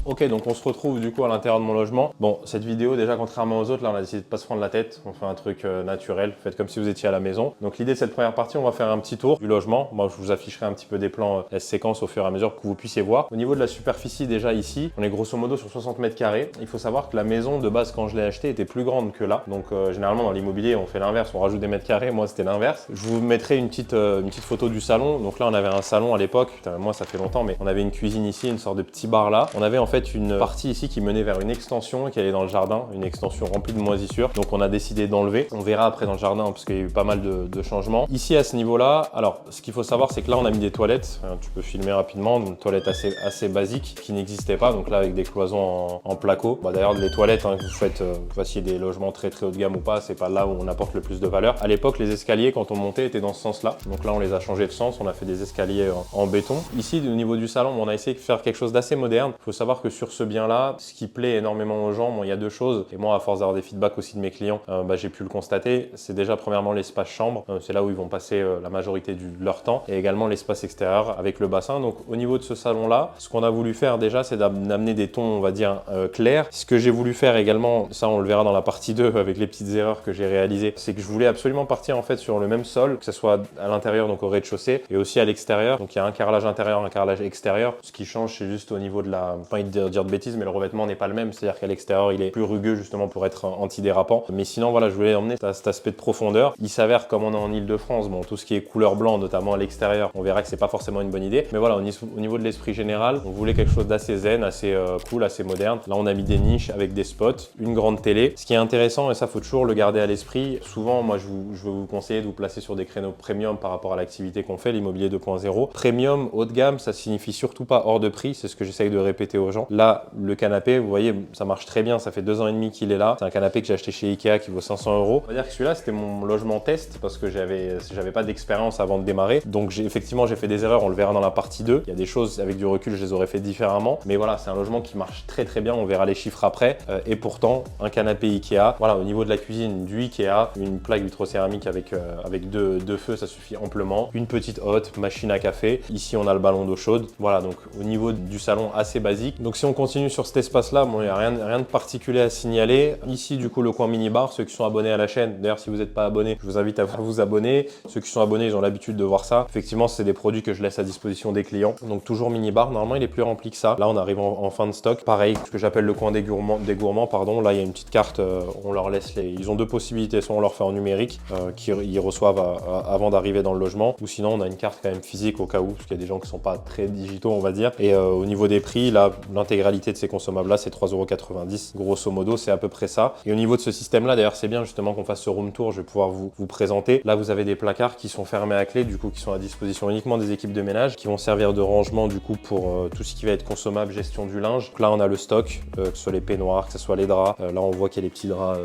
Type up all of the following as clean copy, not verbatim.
Ok, donc on se retrouve du coup à l'intérieur de mon logement. Bon, cette vidéo déjà contrairement aux autres, là on a décidé de pas se prendre la tête, on fait un truc naturel, faites comme si vous étiez à la maison. Donc l'idée de cette première partie, on va faire un petit tour du logement. Moi je vous afficherai un petit peu des plans séquences au fur et à mesure que vous puissiez voir. Au niveau de la superficie déjà ici, on est grosso modo sur 60 mètres carrés. Il faut savoir que la maison de base quand je l'ai achetée était plus grande que là. Donc généralement dans l'immobilier on fait l'inverse, on rajoute des mètres carrés, moi c'était l'inverse. Je vous mettrai une petite photo du salon. Donc là on avait un salon à l'époque, moi ça fait longtemps, mais on avait une cuisine ici, une sorte de petit bar là. On avait en fait une partie ici qui menait vers une extension qui allait dans le jardin, une extension remplie de moisissures. Donc on a décidé d'enlever. On verra après dans le jardin parce qu'il y a eu pas mal de changements. Ici à ce niveau-là, alors ce qu'il faut savoir c'est que là on a mis des toilettes. Tu peux filmer rapidement, une toilette assez basique qui n'existait pas. Donc là avec des cloisons en placo. Bah, d'ailleurs les toilettes, que vous faites, vous fassiez des logements très haut de gamme ou pas, c'est pas là où on apporte le plus de valeur. À l'époque les escaliers quand on montait étaient dans ce sens-là. Donc là on les a changés de sens, on a fait des escaliers en béton. Ici au niveau du salon, on a essayé de faire quelque chose d'assez moderne. Il faut savoir que sur ce bien-là, ce qui plaît énormément aux gens, bon, il y a deux choses. Et moi, à force d'avoir des feedbacks aussi de mes clients, j'ai pu le constater. C'est déjà premièrement l'espace chambre. C'est là où ils vont passer la majorité de leur temps. Et également l'espace extérieur avec le bassin. Donc au niveau de ce salon-là, ce qu'on a voulu faire déjà, c'est d'amener des tons, on va dire, clairs. Ce que j'ai voulu faire également, ça on le verra dans la partie 2 avec les petites erreurs que j'ai réalisées, c'est que je voulais absolument partir en fait sur le même sol, que ce soit à l'intérieur, donc au rez-de-chaussée, et aussi à l'extérieur. Donc il y a un carrelage intérieur, un carrelage extérieur. Ce qui change, c'est juste au niveau de la, pas envie de dire de bêtises, mais le revêtement n'est pas le même. C'est-à-dire qu'à l'extérieur, il est plus rugueux justement pour être antidérapant. Mais sinon, voilà, je voulais emmener cet aspect de profondeur. Il s'avère, comme on est en Ile-de-France, bon, tout ce qui est couleur blanc, notamment à l'extérieur, on verra que c'est pas forcément une bonne idée. Mais voilà, au niveau de l'esprit général, on voulait quelque chose d'assez zen, assez cool, assez moderne. Là, on a mis des niches avec des spots, une grande télé. Ce qui est intéressant, et ça, faut toujours le garder à l'esprit. Souvent, moi, je vais vous conseiller de vous placer sur des créneaux premium par rapport à l'activité qu'on fait, l'immobilier 2.0. Premium, haut de gamme, ça signifie surtout pas hors de prix. C'est ce que j'essaye de répéter aux gens. Là, le canapé, vous voyez, ça marche très bien. Ça fait 2 ans et demi qu'il est là. C'est un canapé que j'ai acheté chez Ikea qui vaut 500 €. On va dire que celui-là, c'était mon logement test parce que j'avais pas d'expérience avant de démarrer. Donc, effectivement, j'ai fait des erreurs. On le verra dans la partie 2. Il y a des choses, avec du recul, je les aurais fait différemment. Mais voilà, c'est un logement qui marche très bien. On verra les chiffres après. Et pourtant, un canapé Ikea. Voilà, au niveau de la cuisine, du Ikea, une plaque vitrocéramique avec deux feux, ça suffit amplement. Une petite hotte, machine à café. Ici, on a le ballon d'eau chaude. Voilà, donc au niveau du salon, assez basique. Donc si on continue sur cet espace-là, bon, il n'y a rien de particulier à signaler. Ici, du coup, le coin mini-bar, ceux qui sont abonnés à la chaîne. D'ailleurs, si vous n'êtes pas abonné, je vous invite à vous abonner. Ceux qui sont abonnés, ils ont l'habitude de voir ça. Effectivement, c'est des produits que je laisse à disposition des clients. Donc toujours mini-bar. Normalement, il est plus rempli que ça. Là, on arrive en fin de stock. Pareil, ce que j'appelle le coin des gourmands, pardon. Là, il y a une petite carte. On leur laisse Ils ont deux possibilités. Soit on leur fait en numérique, qu'ils reçoivent avant d'arriver dans le logement. Ou sinon, on a une carte quand même physique au cas où, parce qu'il y a des gens qui sont pas très digitaux, on va dire. Et au niveau des prix, là, l'intégralité de ces consommables-là, c'est 3,90 €. Grosso modo, c'est à peu près ça. Et au niveau de ce système-là, d'ailleurs, c'est bien justement qu'on fasse ce room tour. Je vais pouvoir vous présenter. Là, vous avez des placards qui sont fermés à clé, du coup, qui sont à disposition uniquement des équipes de ménage, qui vont servir de rangement, du coup, pour tout ce qui va être consommable, gestion du linge. Donc là, on a le stock, que ce soit les peignoirs, que ce soit les draps. Là, on voit qu'il y a les petits draps,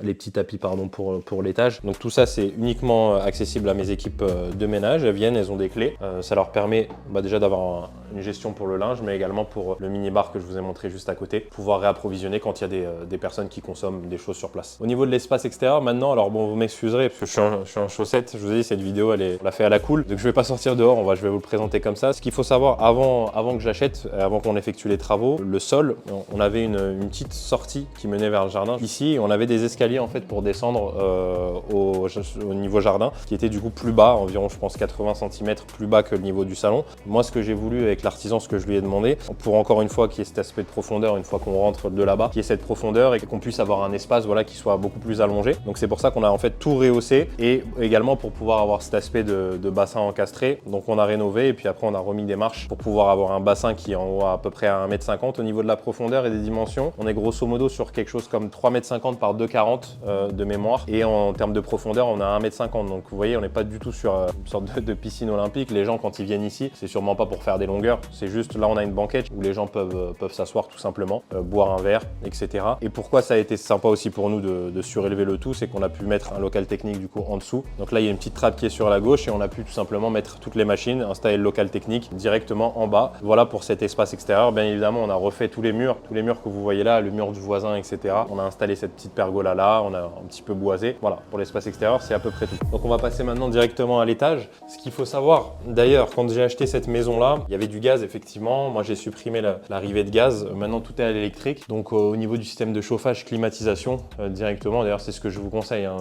les petits tapis, pardon, pour l'étage. Donc tout ça, c'est uniquement accessible à mes équipes de ménage. Elles viennent, elles ont des clés. Ça leur permet déjà d'avoir une gestion pour le linge, mais également pour le mini-bar que je vous ai montré juste à côté, pouvoir réapprovisionner quand il y a des personnes qui consomment des choses sur place. Au niveau de l'espace extérieur, maintenant, alors bon, vous m'excuserez parce que je suis en chaussettes. Je vous ai dit, cette vidéo, on l'a fait à la cool. Donc je vais pas sortir dehors, je vais vous le présenter comme ça. Ce qu'il faut savoir avant que j'achète, avant qu'on effectue les travaux, le sol, on avait une petite sortie qui menait vers le jardin. Ici, on avait des escaliers en fait pour descendre au niveau jardin, qui était du coup plus bas, environ je pense 80 cm plus bas que le niveau du salon. Moi, ce que j'ai voulu avec l'artisan, ce que je lui ai demandé, pour encore une fois qu'il y ait cet aspect de profondeur, une fois qu'on rentre de là-bas, qu'il y ait cette profondeur et qu'on puisse avoir un espace qui soit beaucoup plus allongé. Donc c'est pour ça qu'on a en fait tout rehaussé et également pour pouvoir avoir cet aspect de bassin encastré. Donc on a rénové et puis après on a remis des marches pour pouvoir avoir un bassin qui est en haut à peu près à 1,50 m. Au niveau de la profondeur et des dimensions, on est grosso modo sur quelque chose comme 3,50 m par 2,40 m de mémoire, et en termes de profondeur on a 1,50 m. Donc vous voyez, on n'est pas du tout sur une sorte de piscine olympique. Les gens quand ils viennent ici, c'est sûrement pas pour faire des longueurs, c'est juste là on a une banquette où les gens peuvent s'asseoir tout simplement, boire un verre, etc. Et pourquoi ça a été sympa aussi pour nous de surélever le tout, c'est qu'on a pu mettre un local technique du coup en dessous. Donc là il y a une petite trappe qui est sur la gauche et on a pu tout simplement mettre toutes les machines, installer le local technique directement en bas. Voilà pour cet espace extérieur. Bien évidemment on a refait tous les murs que vous voyez là, le mur du voisin, etc. On a installé cette petite pergola là, on a un petit peu boisé. Voilà, pour l'espace extérieur c'est à peu près tout. Donc on va passer maintenant directement à l'étage. Ce qu'il faut savoir, d'ailleurs, quand j'ai acheté cette maison là, il y avait du gaz effectivement. Moi j'ai supprimé la l'arrivée de gaz. Maintenant, tout est à l'électrique. Donc, au niveau du système de chauffage, climatisation directement, d'ailleurs, c'est ce que je vous conseille. Hein.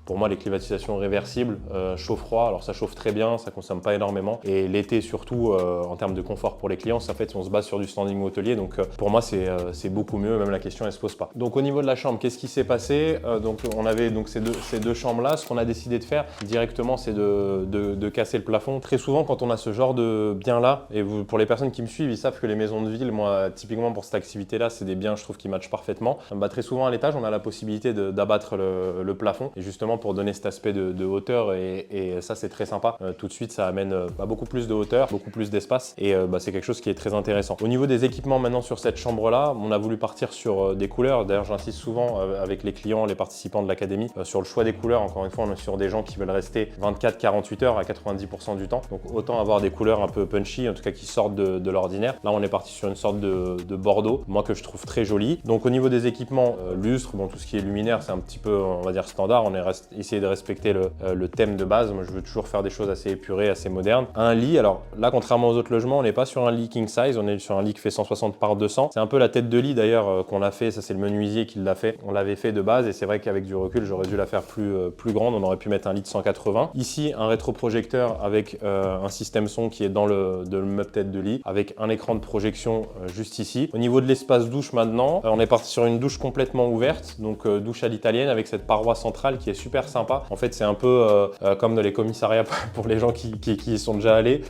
Pour moi, les climatisations réversibles, chaud-froid, alors ça chauffe très bien, ça consomme pas énormément. Et l'été, surtout, en termes de confort pour les clients, en fait, on se base sur du standing hôtelier. Donc, pour moi, c'est beaucoup mieux. Même la question, elle se pose pas. Donc, au niveau de la chambre, qu'est-ce qui s'est passé? Donc, on avait donc ces deux chambres-là. Ce qu'on a décidé de faire directement, c'est de casser le plafond. Très souvent, quand on a ce genre de bien-là, et pour les personnes qui me suivent, ils savent que les maisons de ville, moi, typiquement pour cette activité-là, c'est des biens, je trouve, qui matchent parfaitement. Très souvent, à l'étage, on a la possibilité d'abattre le plafond, et justement pour donner cet aspect de hauteur, et ça, c'est très sympa. Tout de suite, ça amène beaucoup plus de hauteur, beaucoup plus d'espace, et c'est quelque chose qui est très intéressant. Au niveau des équipements, maintenant, sur cette chambre-là, on a voulu partir sur des couleurs. D'ailleurs, j'insiste souvent avec les clients, les participants de l'académie, sur le choix des couleurs. Encore une fois, on est sur des gens qui veulent rester 24-48 heures à 90% du temps. Donc, autant avoir des couleurs un peu punchy, en tout cas qui sortent de l'ordinaire. Là, on est parti sur une sorte de bordeaux, moi que je trouve très joli. Donc, au niveau des équipements, lustres, tout ce qui est luminaire, c'est un petit peu, on va dire, standard. On a essayé de respecter le thème de base. Moi, je veux toujours faire des choses assez épurées, assez modernes. Un lit, alors là, contrairement aux autres logements, on n'est pas sur un lit king size, on est sur un lit qui fait 160 par 200. C'est un peu la tête de lit d'ailleurs qu'on a fait, ça c'est le menuisier qui l'a fait. On l'avait fait de base et c'est vrai qu'avec du recul, j'aurais dû la faire plus grande. On aurait pu mettre un lit de 180. Ici, un rétroprojecteur avec un système son qui est dans le meuble tête de lit, avec un écran de projection juste ici. Au niveau de l'espace douche maintenant, on est parti sur une douche complètement ouverte, donc douche à l'italienne avec cette paroi centrale qui est super sympa. En fait, c'est un peu comme dans les commissariats pour les gens qui y sont déjà allés.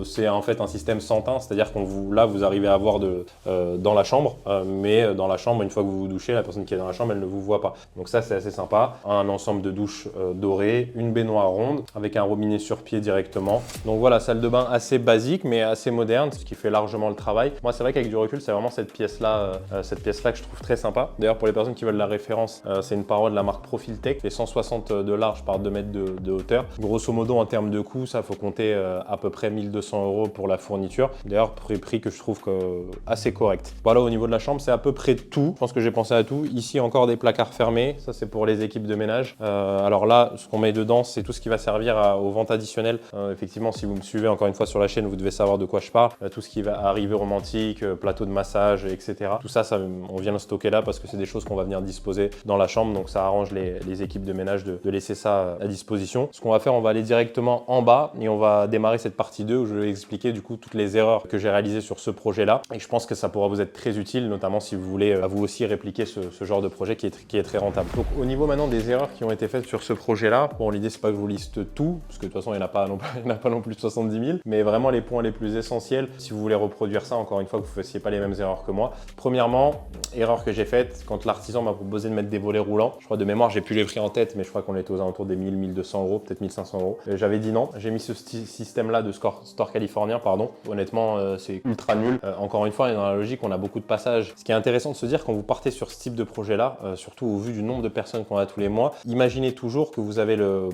C'est en fait un système sans teint, c'est-à-dire là, vous arrivez à voir dans la chambre, mais dans la chambre, une fois que vous vous douchez, la personne qui est dans la chambre, elle ne vous voit pas. Donc ça, c'est assez sympa. Un ensemble de douches dorées, une baignoire ronde avec un robinet sur pied directement. Donc voilà, salle de bain assez basique, mais assez moderne, ce qui fait largement le travail. Moi, c'est vrai qu'avec du recul, c'est vraiment cette pièce-là que je trouve très sympa. D'ailleurs, pour les personnes qui veulent la référence, c'est une paroi de la marque Profiltech, les 160 de large par 2 mètres de hauteur. Grosso modo, en termes de coût, ça faut compter à peu près 1200 € pour la fourniture. D'ailleurs, prix que je trouve assez correct. Voilà, au niveau de la chambre, c'est à peu près tout. Je pense que j'ai pensé à tout. Ici, encore des placards fermés. Ça, c'est pour les équipes de ménage. Alors là, ce qu'on met dedans, c'est tout ce qui va servir aux ventes additionnelles. Effectivement, si vous me suivez encore une fois sur la chaîne, vous devez savoir de quoi je parle. Tout ce qui va arriver romantique, plateau de massage, etc. Tout ça, on vient le stocker là parce que c'est des choses qu'on va venir disposer dans la chambre. Donc, ça arrange les équipes de ménage de laisser ça à disposition. Ce qu'on va faire, on va aller directement en bas et on va démarrer cette partie 2 où je vais expliquer du coup toutes les erreurs que j'ai réalisées sur ce projet-là. Et je pense que ça pourra vous être très utile, notamment si vous voulez à vous aussi répliquer ce genre de projet qui est très rentable. Donc, au niveau maintenant des erreurs qui ont été faites sur ce projet-là, bon, l'idée, c'est pas que je vous liste tout, parce que de toute façon, il n'y en a pas non plus 70 000, mais vraiment les points les plus essentiels. Si vous voulez reproduire ça, encore une fois, que vous ne fassiez pas les mêmes erreurs que moi. Premièrement, erreur que j'ai faite, quand l'artisan m'a proposé de mettre des volets roulants, je crois de mémoire, j'ai plus les prix en tête, mais je crois qu'on était aux alentours des 1200 €, peut-être 1500 €. J'avais dit non, j'ai mis ce système-là de store californien, pardon. Honnêtement, c'est ultra nul. Encore une fois, dans la logique, on a beaucoup de passages. Ce qui est intéressant de se dire quand vous partez sur ce type de projet-là, surtout au vu du nombre de personnes qu'on a tous les mois, imaginez toujours que vous avez le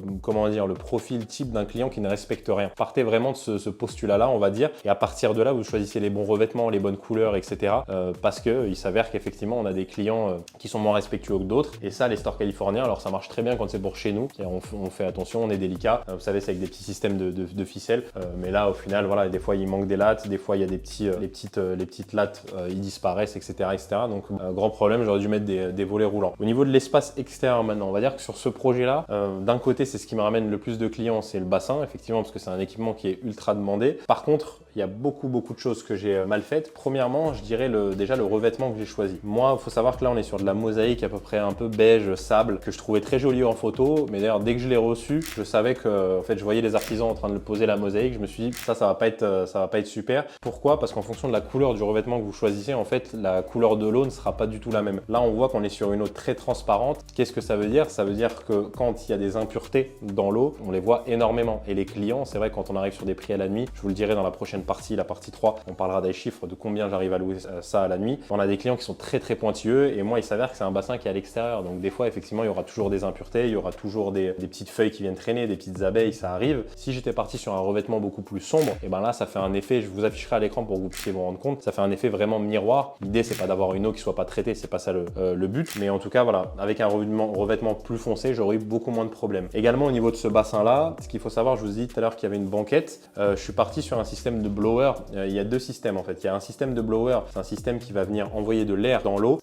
profil type d'un client qui ne respecte rien. Partez vraiment de ce postulat-là, on va dire, et à partir de là, vous choisissez les bons revêtements, les bonnes couleurs, etc. Parce qu'il s'avère qu'effectivement, on a des clients qui sont moins respectueux que d'autres. Et ça, les stores californiens, alors ça marche très bien quand c'est pour chez nous. On fait attention, on est délicat. Vous savez, c'est avec des petits systèmes de ficelles. Mais là, au final, voilà, des fois, il manque des lattes, des fois, il y a des les petites lattes, ils disparaissent, etc., etc. Donc, grand problème, j'aurais dû mettre des volets roulants. Au niveau de l'espace extérieur maintenant, on va dire que sur ce projet-là, d'un côté, c'est ce qui me ramène le plus de clients, c'est le bassin, effectivement, parce que c'est un équipement qui est ultra demandé. Par contre, il y a beaucoup de choses que j'ai mal faites. Premièrement, je dirais déjà le revêtement que j'ai choisi. Moi, il faut savoir que là, on est sur de la mosaïque à peu près un peu beige, sable, que je trouvais très jolie en photo. Mais d'ailleurs, dès que je l'ai reçu, je savais que, en fait, je voyais les artisans en train de poser la mosaïque. Je me suis dit, ça va pas être super. Pourquoi? Parce qu'en fonction de la couleur du revêtement que vous choisissez, en fait, la couleur de l'eau ne sera pas du tout la même. Là, on voit qu'on est sur une eau très transparente. Qu'est-ce que ça veut dire? Ça veut dire que quand il y a des impuretés dans l'eau, on les voit énormément. Et les clients, c'est vrai, quand on arrive sur des prix à la nuit, je vous le dirai dans la prochaine partie, la partie 3, on parlera des chiffres de combien j'arrive à louer ça à la nuit. On a des clients qui sont très pointilleux et moi, il s'avère que c'est un bassin qui est à l'extérieur. Donc des fois, effectivement, il y aura toujours des impuretés, il y aura toujours des petites feuilles qui viennent traîner, des petites abeilles, ça arrive. Si j'étais parti sur un revêtement beaucoup plus sombre, et ben là, ça fait un effet, je vous afficherai à l'écran pour que vous puissiez vous rendre compte, ça fait un effet vraiment miroir. L'idée, c'est pas d'avoir une eau qui soit pas traitée, c'est pas ça le but. Mais en tout cas, voilà, avec un revêtement plus foncé, j'aurais eu beaucoup moins de problèmes. Également, au niveau de ce bassin-là, ce qu'il faut savoir, je vous ai dit tout à l'heure qu'il y avait une banquette. Je suis parti sur un système de blower, il y a deux systèmes en fait. Il y a un système de blower, c'est un système qui va venir envoyer de l'air dans l'eau.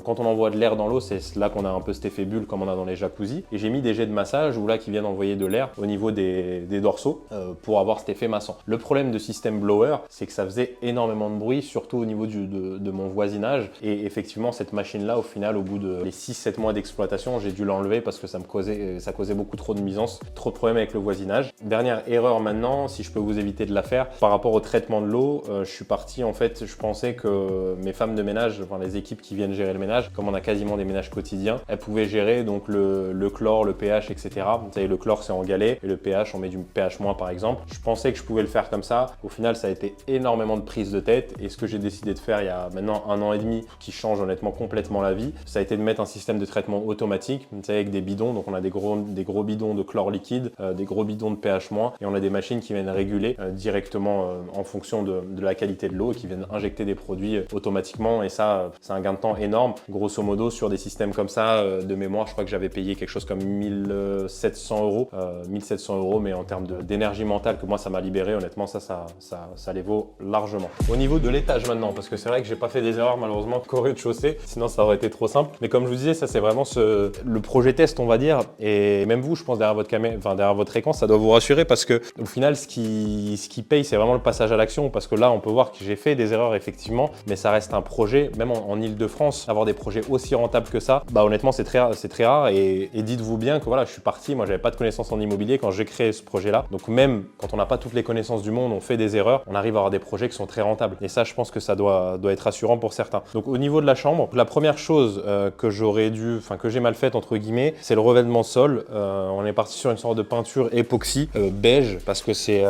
Quand on envoie de l'air dans l'eau, c'est là qu'on a un peu cet effet bulle comme on a dans les jacuzzis. Et j'ai mis des jets de massage où là qui viennent envoyer de l'air au niveau des dorsaux pour avoir cet effet massant. Le problème de système blower, c'est que ça faisait énormément de bruit, surtout au niveau de mon voisinage. Et effectivement, cette machine-là, au final, au bout de les 6-7 mois d'exploitation, j'ai dû l'enlever parce que ça causait beaucoup trop de nuisances, trop de problèmes avec le voisinage. Dernière erreur maintenant, si je peux vous éviter de la faire, par rapport au traitement de l'eau, je suis parti, en fait, je pensais que mes femmes de ménage, enfin les équipes qui viennent gérer le ménage, comme on a quasiment des ménages quotidiens, elles pouvaient gérer donc le chlore, le pH, etc. Vous savez, le chlore c'est en galet et le pH, on met du pH- par exemple. Je pensais que je pouvais le faire comme ça. Au final, ça a été énormément de prise de tête et ce que j'ai décidé de faire il y a maintenant 1 an et demi, qui change honnêtement complètement la vie, ça a été de mettre un système de traitement automatique, vous savez, avec des bidons. Donc on a des gros bidons de chlore liquide, des gros bidons de pH- et on a des machines qui viennent réguler directement en fonction de la qualité de l'eau et qui viennent injecter des produits automatiquement, et ça, c'est un gain de temps énorme. Grosso modo, sur des systèmes comme ça, de mémoire, je crois que j'avais payé quelque chose comme 1700 euros, 1700 euros, mais en termes d'énergie mentale que moi ça m'a libéré, honnêtement, ça les vaut largement. Au niveau de l'étage maintenant, parce que c'est vrai que j'ai pas fait des erreurs malheureusement qu'au rez-de-chaussée, sinon ça aurait été trop simple. Mais comme je vous disais, ça c'est vraiment le projet test, on va dire, et même vous, je pense, derrière votre caméra, enfin derrière votre écran, ça doit vous rassurer parce que au final, ce qui paye, c'est vraiment le passage à l'action, parce que là, on peut voir que j'ai fait des erreurs effectivement, mais ça reste un projet, même en Ile-de-France, avoir des projets aussi rentables que ça, bah honnêtement, c'est très rare. Et dites-vous bien que voilà, je suis parti, moi, j'avais pas de connaissances en immobilier quand j'ai créé ce projet-là. Donc même quand on n'a pas toutes les connaissances du monde, on fait des erreurs, on arrive à avoir des projets qui sont très rentables. Et ça, je pense que ça doit être rassurant pour certains. Donc au niveau de la chambre, la première chose que j'ai mal faite entre guillemets, c'est le revêtement sol. On est parti sur une sorte de peinture époxy beige parce que c'est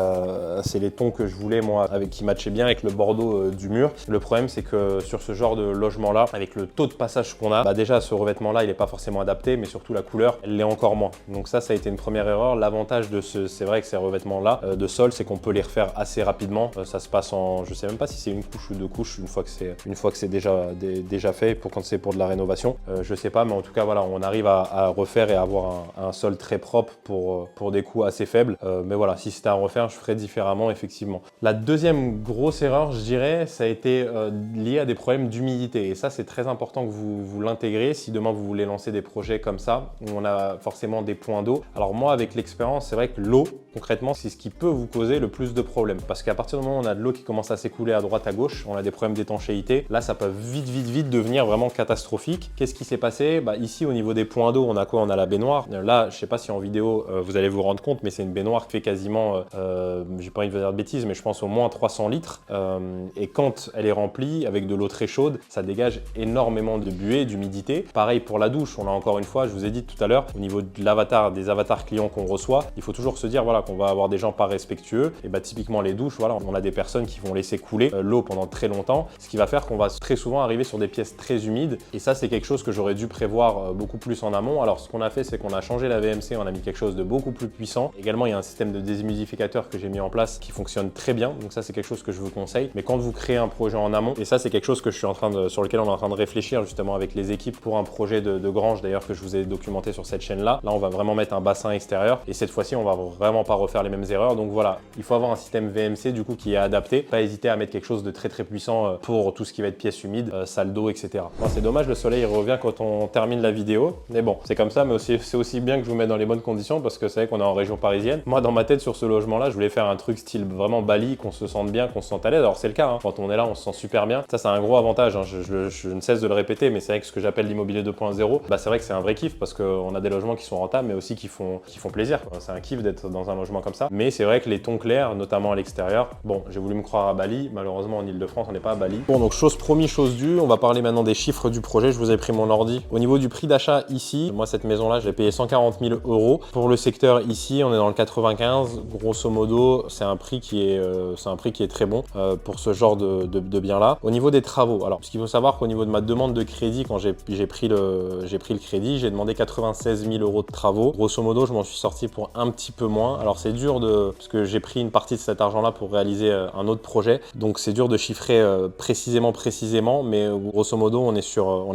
les tons que je voulais moi, qui matchaient bien avec le bordeaux du mur. Le problème, c'est que sur ce genre de logement-là, avec le taux de passage qu'on a, bah déjà ce revêtement-là, il n'est pas forcément adapté, mais surtout la couleur, elle l'est encore moins. Donc ça a été une première erreur. L'avantage de c'est vrai que ces revêtements-là de sol, c'est qu'on peut les refaire assez rapidement. Ça se passe en, je sais même pas si c'est une couche ou deux couches une fois que c'est déjà fait quand c'est pour de la rénovation. Je sais pas, mais en tout cas voilà, on arrive à refaire et à avoir un sol très propre pour des coûts assez faibles. Mais voilà, si c'était à refaire, je ferais différemment effectivement. La deuxième grosse erreur, je dirais, ça a été lié à des problèmes d'humidité. Et ça, c'est très important que vous l'intégrez si demain vous voulez lancer des projets comme ça, où on a forcément des points d'eau. Alors moi, avec l'expérience, c'est vrai que l'eau, concrètement, c'est ce qui peut vous causer le plus de problèmes. Parce qu'à partir du moment où on a de l'eau qui commence à s'écouler à droite, à gauche, on a des problèmes d'étanchéité. Là, ça peut vite devenir vraiment catastrophique. Qu'est-ce qui s'est passé? Bah, ici, au niveau des points d'eau, on a quoi? On a la baignoire. Là, je sais pas si en vidéo, vous allez vous rendre compte, mais c'est une baignoire qui fait quasiment, j'ai pas envie de dire de bêtises, mais je pense au moins 300 litres. Et quand elle est remplie avec de l'eau très chaude, ça dégage énormément de buée, d'humidité. Pareil pour la douche, on a encore une fois, je vous ai dit tout à l'heure, au niveau de des avatars clients qu'on reçoit, il faut toujours se dire voilà, qu'on va avoir des gens pas respectueux. Et bah typiquement les douches, voilà, on a des personnes qui vont laisser couler l'eau pendant très longtemps, ce qui va faire qu'on va très souvent arriver sur des pièces très humides. Et ça, c'est quelque chose que j'aurais dû prévoir beaucoup plus en amont. Alors ce qu'on a fait, c'est qu'on a changé la VMC, on a mis quelque chose de beaucoup plus puissant. Également, il y a un système de déshumidificateur que j'ai mis en place qui fonctionne très bien. Donc ça, c'est quelque chose que je vous conseille. Mais quand vous créez un projet en amont, et ça, c'est quelque chose que sur lequel on est en train de réfléchir justement avec les équipes pour un projet de grange d'ailleurs que je vous ai documenté sur cette chaîne-là. Là, on va vraiment mettre un bassin extérieur et cette fois-ci, on va vraiment pas refaire les mêmes erreurs. Donc voilà, il faut avoir un système VMC du coup qui est adapté. Pas hésiter à mettre quelque chose de très puissant pour tout ce qui va être pièces humides, salle d'eau, etc. Bon, c'est dommage, le soleil revient quand on termine la vidéo. Mais bon, c'est comme ça, mais c'est aussi bien que je vous mette dans les bonnes conditions parce que c'est vrai qu'on est en région parisienne. Moi, dans ma tête, sur ce logement-là, je voulais faire un truc style vraiment Bali, qu'on se sente bien, qu'on se sente à l'aise. Alors c'est le cas, hein. Quand on est là, on se sent super bien. Ça, c'est un gros avantage, hein. Je ne cesse de le répéter, mais c'est vrai que ce que j'appelle l'immobilier 2.0, bah, c'est vrai que c'est un vrai kiff parce qu'on a des logements qui sont rentables, mais aussi qui font plaisir. C'est un kiff d'être dans un logement comme ça. Mais c'est vrai que les tons clairs, notamment à l'extérieur, bon, j'ai voulu me croire à Bali. Malheureusement, en Ile-de-France, on n'est pas à Bali. Bon, donc chose promis, chose due. On va parler maintenant des chiffres du projet. Je vous ai pris mon ordi. Au niveau du prix d'achat ici, moi, cette maison-là, je l'ai payé 140 000 euros. Pour le secteur ici, on est dans le 95. Grosso modo, c'est un prix qui est très bon pour ce genre de bien-là. Au niveau des travaux, alors, ce qu'il faut savoir qu'au niveau de ma demande de crédit, quand j'ai pris le crédit, j'ai demandé 96 000 euros de travaux. Grosso modo, je m'en suis sorti pour un petit peu moins. Alors, c'est dur parce que j'ai pris une partie de cet argent-là pour réaliser un autre projet. Donc, c'est dur de chiffrer précisément, mais grosso modo, on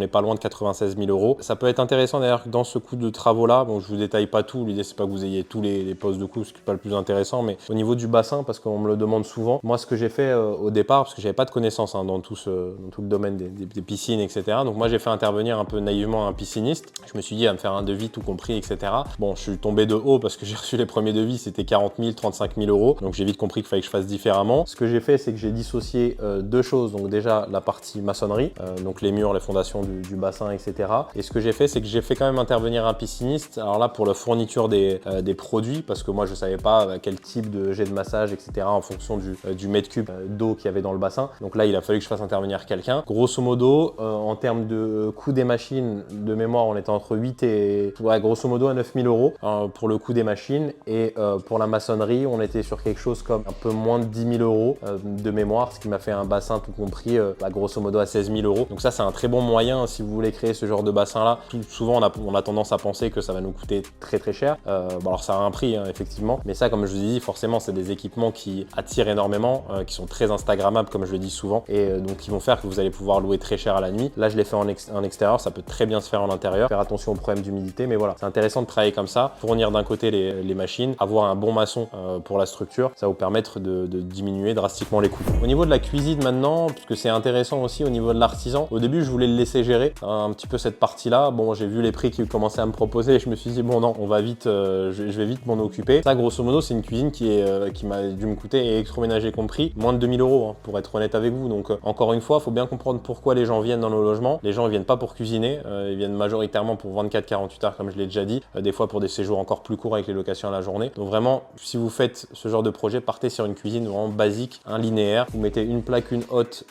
est pas loin de 96 000 euros. Ça peut être intéressant d'ailleurs que dans ce coût de travaux-là, bon, je vous détaille pas tout. L'idée, c'est pas que vous ayez tous les postes de coût, ce qui n'est pas le plus intéressant, mais au niveau du bassin, parce qu'on me le demande demande souvent. Moi, ce que j'ai fait au départ, parce que j'avais pas de connaissances dans tout le domaine des piscines, etc. Donc moi, j'ai fait intervenir un peu naïvement un pisciniste. Je me suis dit, à me faire un devis tout compris, etc. Bon, je suis tombé de haut parce que j'ai reçu les premiers devis, c'était 40 000, 35 000 euros. Donc j'ai vite compris qu'il fallait que je fasse différemment. Ce que j'ai fait, c'est que j'ai dissocié deux choses. Donc déjà, la partie maçonnerie, donc les murs, les fondations du bassin, etc. Et ce que j'ai fait, c'est que j'ai fait quand même intervenir un pisciniste. Alors là, pour la fourniture des produits, parce que moi, je savais pas quel type de jet de massage, etc. en fonction du mètre cube d'eau qu'il y avait dans le bassin. Donc là, il a fallu que je fasse intervenir quelqu'un. Grosso modo, en termes de coût des machines, de mémoire, on était entre 8 et grosso modo à 9 000 euros pour le coût des machines. Et pour la maçonnerie, on était sur quelque chose comme un peu moins de 10 000 euros de mémoire, ce qui m'a fait un bassin tout compris grosso modo à 16 000 euros. Donc ça, c'est un très bon moyen si vous voulez créer ce genre de bassin-là. Souvent, on a tendance à penser que ça va nous coûter très très cher. Bon, alors ça a un prix, effectivement. Mais ça, comme je vous dis, forcément, c'est des équipements qui attirent énormément, qui sont très instagrammables, comme je le dis souvent, et donc qui vont faire que vous allez pouvoir louer très cher à la nuit. Là, je l'ai fait en extérieur, ça peut très bien se faire en intérieur. Faire attention aux problèmes d'humidité, mais voilà, c'est intéressant de travailler comme ça, fournir d'un côté les machines, avoir un bon maçon pour la structure, ça va vous permettre de diminuer drastiquement les coûts. Au niveau de la cuisine maintenant, parce que c'est intéressant aussi au niveau de l'artisan, au début, je voulais le laisser gérer un petit peu cette partie-là. Bon, j'ai vu les prix qu'il commençait à me proposer et je me suis dit, bon non, on va vite, je vais vite m'en occuper. Ça, grosso modo, c'est une cuisine qui m'a dû me coûter, et électroménager compris, moins de 2 000 euros, pour être honnête avec vous. Donc, encore une fois, il faut bien comprendre pourquoi les gens viennent dans nos logements. Les gens ne viennent pas pour cuisiner, ils viennent majoritairement pour 24-48 heures, comme je l'ai déjà dit, des fois pour des séjours encore plus courts avec les locations à la journée. Donc vraiment, si vous faites ce genre de projet, partez sur une cuisine vraiment basique, un linéaire. Vous mettez une plaque, une hotte,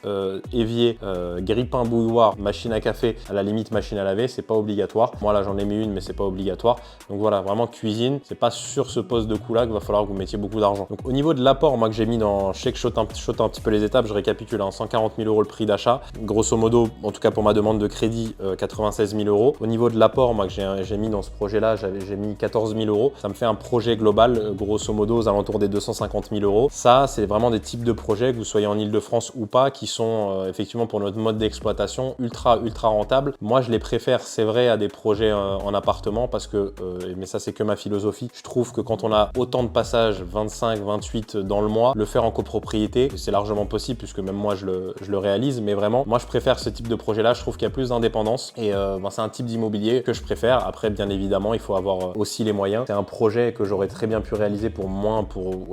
évier, grille-pain, bouilloire, machine à café, à la limite machine à laver, c'est pas obligatoire. Moi là, j'en ai mis une, mais c'est pas obligatoire. Donc voilà, vraiment cuisine, c'est pas sur ce poste de coût-là qu'il va falloir que vous mettiez beaucoup d'argent. Donc au niveau de l'apport, moi que j'ai mis dans Check Shot un petit peu les étapes, je récapitule, 140 000 euros le prix d'achat. Grosso modo, en tout cas pour ma demande de crédit, 96 000 euros. Au niveau de l'apport, moi que j'ai mis dans ce projet-là, j'ai mis 14 000 euros. Ça me fait un projet global, grosso modo, aux alentours des 250 000 euros. Ça, c'est vraiment des types de projets, que vous soyez en Ile-de-France ou pas, qui sont effectivement pour notre mode d'exploitation ultra rentables. Moi, je les préfère, c'est vrai, à des projets en appartement parce que, mais ça c'est que ma philosophie, je trouve que quand on a autant de passages, 25, 28 dans le mois, le faire en copropriété, c'est largement possible puisque même moi je le réalise, mais vraiment, moi je préfère ce type de projet-là, je trouve qu'il y a plus d'indépendance et c'est un type d'immobilier que je préfère. Après, bien évidemment, il faut avoir aussi les moyens. C'est un projet que j'aurais très bien pu réaliser pour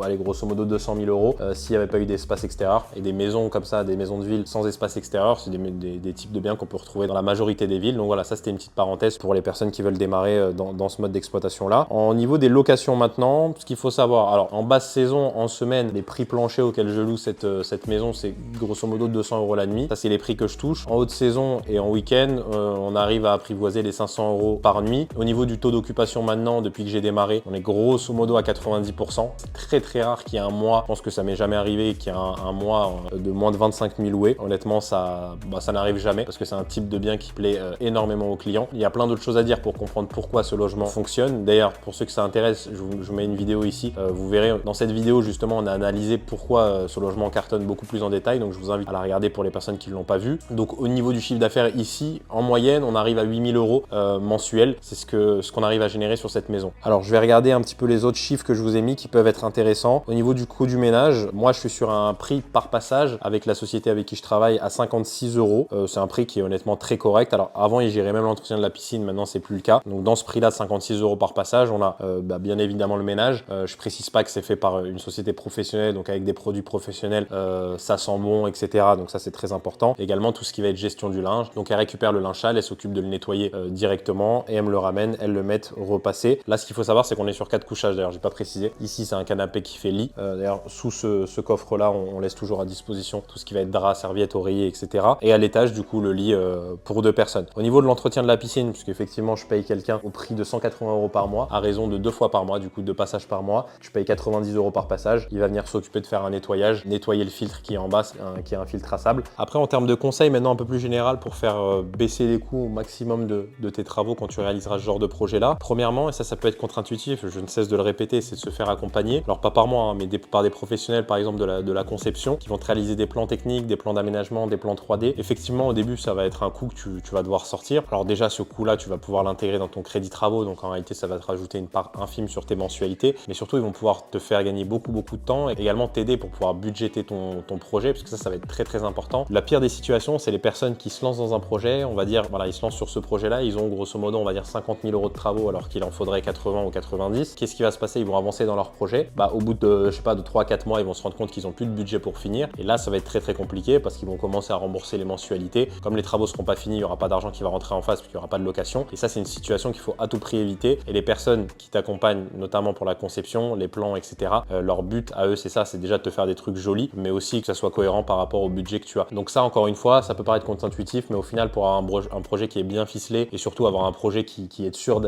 aller grosso modo 200 000 euros s'il n'y avait pas eu d'espace extérieur. Et des maisons comme ça, des maisons de ville sans espace extérieur, c'est des types de biens qu'on peut retrouver dans la majorité des villes. Donc voilà, ça c'était une petite parenthèse pour les personnes qui veulent démarrer dans ce mode d'exploitation là. Au niveau des locations maintenant, ce qu'il faut savoir, alors en basse saison, en semaine, les prix planchers auxquels je loue cette maison, c'est grosso modo 200 euros la nuit. Ça c'est les prix que je touche. En haute saison et en week-end, on arrive à apprivoiser les 500 euros par nuit. Au niveau du taux d'occupation maintenant, depuis que j'ai démarré, on est grosso modo à 90%. C'est très rare qu'il y ait un mois, je pense que ça m'est jamais arrivé, qu'il y ait un mois de moins de 25 000 loués. Honnêtement, ça n'arrive jamais parce que c'est un type de bien qui plaît énormément aux clients. Il y a plein d'autres choses à dire pour comprendre pourquoi ce logement fonctionne. D'ailleurs, pour ceux que ça intéresse, je vous mets une vidéo ici. Vous verrez, dans cette vidéo, justement, on a analysé pourquoi ce logement cartonne beaucoup plus en détail. Donc, je vous invite à la regarder pour les personnes qui ne l'ont pas vu. Donc, au niveau du chiffre d'affaires ici, en moyenne, on arrive à 8 000 euros mensuels. C'est ce qu'on arrive à générer sur cette maison. Alors, je vais regarder un petit peu les autres chiffres que je vous ai mis qui peuvent être intéressants. Au niveau du coût du ménage, moi, je suis sur un prix par passage avec la société avec qui je travaille à 56 euros. C'est un prix qui est honnêtement très correct. Alors, avant, il gérait même l'entretien de la piscine. Maintenant, c'est plus le cas. Donc, dans ce prix-là, 56 euros par passage, on a bien évidemment le ménage. Je précise pas que c'est fait par une société professionnelle, donc avec des produits professionnels, ça sent bon, etc. Donc ça, c'est très important. Également, tout ce qui va être gestion du linge. Donc, elle récupère le linge sale, elle s'occupe de le nettoyer directement et elle me le ramène, elle le met repassé. Là, ce qu'il faut savoir, c'est qu'on est sur 4 couchages. D'ailleurs, j'ai pas précisé. Ici, c'est un canapé qui fait lit. D'ailleurs, sous ce coffre-là, on laisse toujours à disposition tout ce qui va être drap, serviette, oreiller, etc. Et à l'étage, du coup, le lit pour 2 personnes. Au niveau de l'entretien de la piscine, puisqu'effectivement, je paye quelqu'un au prix de 180 euros par mois, à raison de 2 fois par mois, du coup 2 passages par mois. Je paye 90 euros par passage. Il va venir s'occuper de faire un nettoyage, nettoyer le filtre qui est en bas, qui est un filtre traçable. Après, en termes de conseils, maintenant un peu plus général pour faire baisser les coûts au maximum de tes travaux quand tu réaliseras ce genre de projet-là. Premièrement, et ça peut être contre-intuitif, je ne cesse de le répéter, c'est de se faire accompagner. Alors pas par moi, hein, mais par des professionnels, par exemple de la conception, qui vont te réaliser des plans techniques, des plans d'aménagement, des plans 3D. Effectivement, au début, ça va être un coût que tu vas devoir sortir. Alors déjà, ce coût-là, tu vas pouvoir l'intégrer dans ton crédit travaux, donc en réalité, ça va te rajouter une part infime sur tes mensualités, mais surtout, ils vont pouvoir te faire gagner beaucoup de temps et également t'aider pour pouvoir budgéter ton projet, parce que ça va être très très important. La pire des situations, c'est les personnes qui se lancent dans un projet, on va dire, voilà, ils se lancent sur ce projet-là, ils ont grosso modo, on va dire 50 000 € de travaux alors qu'il en faudrait 80 ou 90. Qu'est-ce qui va se passer? Ils vont avancer dans leur projet. Au bout de, je sais pas, de 3-4 mois, ils vont se rendre compte qu'ils n'ont plus de budget pour finir. Et là, ça va être très très compliqué parce qu'ils vont commencer à rembourser les mensualités. Comme les travaux seront pas finis, il n'y aura pas d'argent qui va rentrer en face parce qu'il n'y aura pas de location. Et ça, c'est une situation qu'il faut à tout prix éviter. Et les personnes qui t'accompagnent, notamment pour la conception, les plans, etc., leur but à eux, c'est ça, c'est déjà de te faire des trucs jolis, mais aussi que ça soit cohérent par rapport au budget que tu as. Donc ça, encore une fois, ça peut paraître contre-intuitif, mais au final, pour avoir un projet qui est bien ficelé et surtout avoir un projet qui est sûr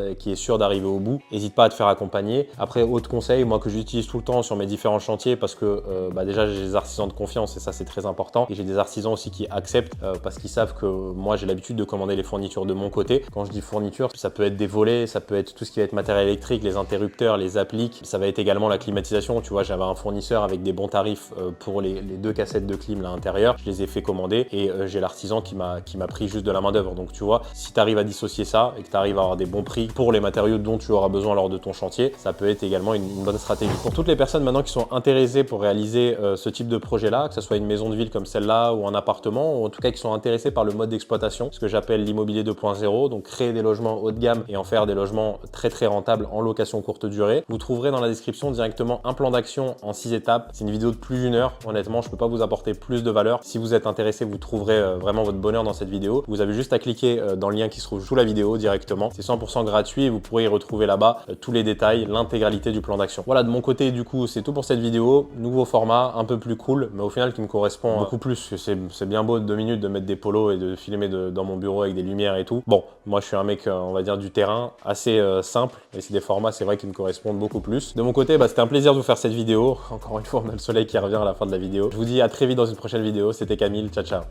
d'arriver au bout, n'hésite pas à te faire accompagner. Après, autre conseil, moi que j'utilise tout le temps sur mes différents chantiers, parce que déjà j'ai des artisans de confiance et ça c'est très important, et j'ai des artisans aussi qui acceptent parce qu'ils savent que moi j'ai l'habitude de commander les fournitures de mon côté. Quand je dis fourniture, ça peut être des volets, ça peut être tout ce qui va être matériel électrique, les interrupteurs, les appliques, ça va être également la climatisation. Tu vois, j'avais un fournisseur avec des bons tarifs pour les 2 cassettes de clim là à l'intérieur, je les ai fait commander et j'ai l'artisan qui m'a pris juste de la main d'œuvre. Donc tu vois, si tu arrives à dissocier ça et que tu arrives à avoir des bons prix pour les matériaux dont tu auras besoin lors de ton chantier, ça peut être également une bonne stratégie. Pour toutes les personnes maintenant qui sont intéressées pour réaliser ce type de projet-là, que ce soit une maison de ville comme celle-là ou un appartement, ou en tout cas qui sont intéressés par le mode d'exploitation, ce que j'appelle l'immobilier 2.0, donc créer des logements haut de gamme et en faire des logements très très rentables en location courte durée. Vous trouverez dans la description directement un plan d'action en 6 étapes. C'est une vidéo de plus d'1 heure. Honnêtement, je ne peux pas vous apporter plus de valeur. Si vous êtes intéressé, vous trouverez vraiment votre bonheur dans cette vidéo. Vous avez juste à cliquer dans le lien qui se trouve sous la vidéo directement. C'est 100% gratuit et vous pourrez y retrouver là-bas tous les détails, l'intégralité du plan d'action. Voilà, de mon côté, du coup, c'est tout pour cette vidéo. Nouveau format, un peu plus cool, mais au final qui me correspond beaucoup plus. C'est bien beau de 2 minutes de mettre des polos et de filmer dans mon bureau avec des lumières et tout. Bon, moi je suis un mec, on va dire, du terrain, assez simple, et c'est des formats, c'est vrai, qui me correspondent beaucoup plus. De mon côté, c'était un plaisir de vous faire cette vidéo. Encore une fois, on a le soleil qui revient à la fin de la vidéo. Je vous dis à très vite dans une prochaine vidéo. C'était Camille, ciao ciao.